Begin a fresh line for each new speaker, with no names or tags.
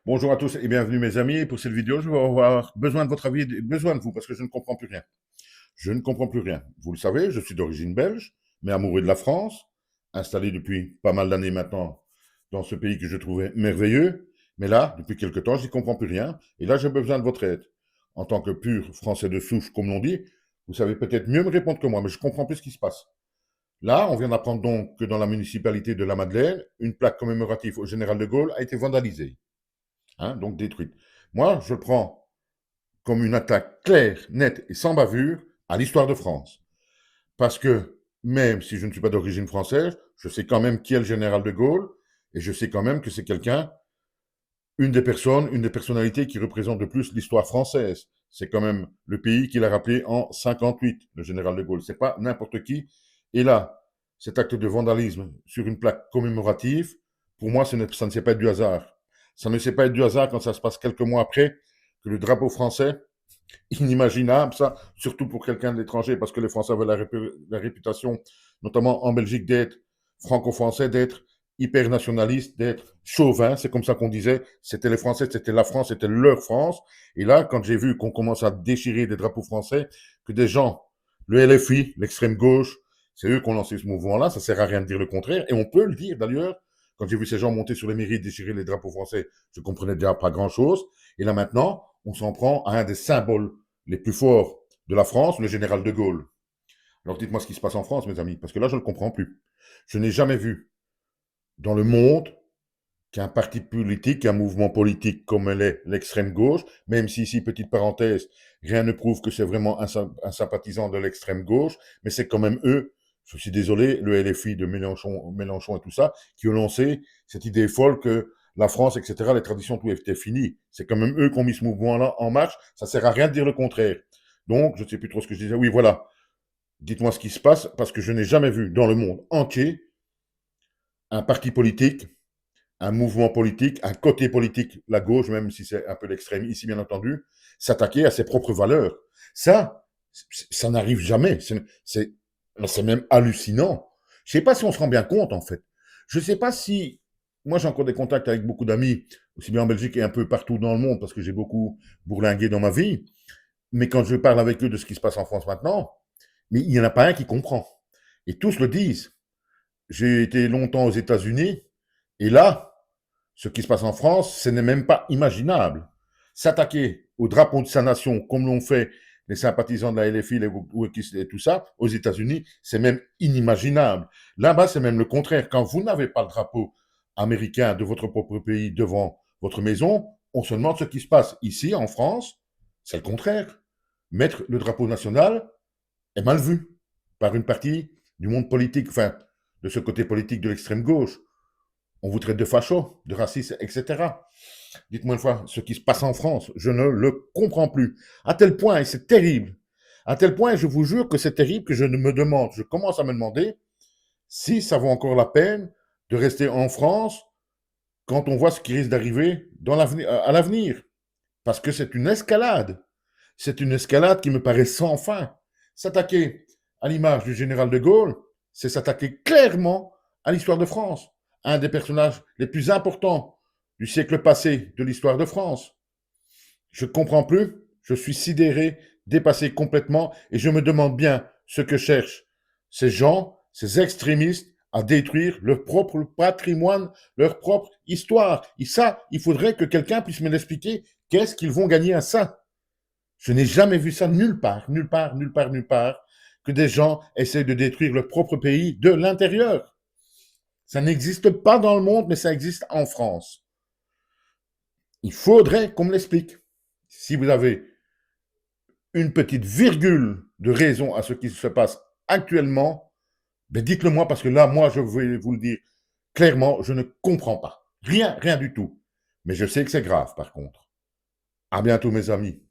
Bonjour à tous et bienvenue mes amis. Pour cette vidéo, je vais avoir besoin de votre avis, besoin de vous parce que je ne comprends plus rien. Je ne comprends plus rien. Vous le savez, je suis d'origine belge, mais amoureux de la France, installé depuis pas mal d'années maintenant dans ce pays que je trouvais merveilleux. Mais là, depuis quelque temps, je n'y comprends plus rien. Et là, j'ai besoin de votre aide. En tant que pur français de souche, comme l'on dit, vous savez peut-être mieux me répondre que moi, mais je comprends plus ce qui se passe. Là, on vient d'apprendre donc que dans la municipalité de la Madeleine, une plaque commémorative au général de Gaulle a été vandalisée, hein, donc détruite. Moi, je le prends comme une attaque claire, nette et sans bavure à l'histoire de France. Parce que même si je ne suis pas d'origine française, je sais quand même qui est le général de Gaulle et je sais quand même que c'est quelqu'un, une des personnes, une des personnalités qui représente le plus l'histoire française. C'est quand même le pays qu'il a rappelé en 58, le général de Gaulle. C'est pas n'importe qui. Et là, cet acte de vandalisme sur une plaque commémorative, pour moi, ça ne s'est pas être du hasard. Ça ne s'est pas être du hasard quand ça se passe quelques mois après que le drapeau français, inimaginable ça, surtout pour quelqu'un de l'étranger, parce que les Français avaient la réputation, notamment en Belgique, d'être franco-français, d'être hyper nationaliste, d'être chauvin, c'est comme ça qu'on disait, c'était les Français, c'était la France, c'était leur France. Et là, quand j'ai vu qu'on commence à déchirer des drapeaux français, que des gens, le LFI, l'extrême gauche, c'est eux qui ont lancé ce mouvement-là, ça sert à rien de dire le contraire, et on peut le dire d'ailleurs. Quand j'ai vu ces gens monter sur les mairies, déchirer les drapeaux français, je comprenais déjà pas grand-chose. Et là maintenant, on s'en prend à un des symboles les plus forts de la France, le général de Gaulle. Alors dites-moi ce qui se passe en France, mes amis, parce que là, je ne le comprends plus. Je n'ai jamais vu dans le monde qu'un parti politique, qu'un mouvement politique comme l'est l'extrême gauche, même si ici, petite parenthèse, rien ne prouve que c'est vraiment un sympathisant de l'extrême gauche, mais c'est quand même eux, je suis désolé, le LFI de Mélenchon et tout ça, qui ont lancé cette idée folle que la France, etc., les traditions, tout était fini. C'est quand même eux qui ont mis ce mouvement-là en marche. Ça sert à rien de dire le contraire. Donc, je ne sais plus trop ce que je disais. Oui, voilà. Dites-moi ce qui se passe, parce que je n'ai jamais vu dans le monde entier un parti politique, un mouvement politique, un côté politique, la gauche, même si c'est un peu l'extrême ici, bien entendu, s'attaquer à ses propres valeurs. Ça, ça n'arrive jamais. C'est même hallucinant. Je ne sais pas si on se rend bien compte, en fait. Je ne sais pas si... Moi, j'ai encore des contacts avec beaucoup d'amis, aussi bien en Belgique et un peu partout dans le monde, parce que j'ai beaucoup bourlingué dans ma vie. Mais quand je parle avec eux de ce qui se passe en France maintenant, mais il n'y en a pas un qui comprend. Et tous le disent. J'ai été longtemps aux États-Unis, et là, ce qui se passe en France, ce n'est même pas imaginable. S'attaquer au drapeau de sa nation, comme l'ont fait les sympathisants de la LFI, les wokistes et tout ça, aux États-Unis, c'est même inimaginable. Là-bas, c'est même le contraire. Quand vous n'avez pas le drapeau américain de votre propre pays devant votre maison, on se demande ce qui se passe. Ici, en France, c'est le contraire. Mettre le drapeau national est mal vu par une partie du monde politique, enfin, de ce côté politique de l'extrême gauche. On vous traite de facho, de raciste, etc. Dites-moi une fois, ce qui se passe en France, je ne le comprends plus. À tel point, et c'est terrible, à tel point, je vous jure que c'est terrible que je me demande, je commence à me demander si ça vaut encore la peine de rester en France quand on voit ce qui risque d'arriver à l'avenir. Parce que c'est une escalade. C'est une escalade qui me paraît sans fin. S'attaquer à l'image du général de Gaulle, c'est s'attaquer clairement à l'histoire de France. Un des personnages les plus importants du siècle passé de l'histoire de France. Je ne comprends plus, je suis sidéré, dépassé complètement, et je me demande bien ce que cherchent ces gens, ces extrémistes, à détruire leur propre patrimoine, leur propre histoire. Et ça, il faudrait que quelqu'un puisse me l'expliquer. Qu'est-ce qu'ils vont gagner à ça? Je n'ai jamais vu ça nulle part, nulle part, nulle part, nulle part, que des gens essayent de détruire leur propre pays de l'intérieur. Ça n'existe pas dans le monde, mais ça existe en France. Il faudrait qu'on me l'explique. Si vous avez une petite virgule de raison à ce qui se passe actuellement, ben dites-le moi parce que là, moi, je vais vous le dire clairement, je ne comprends pas. Rien, rien du tout. Mais je sais que c'est grave, par contre. À bientôt, mes amis.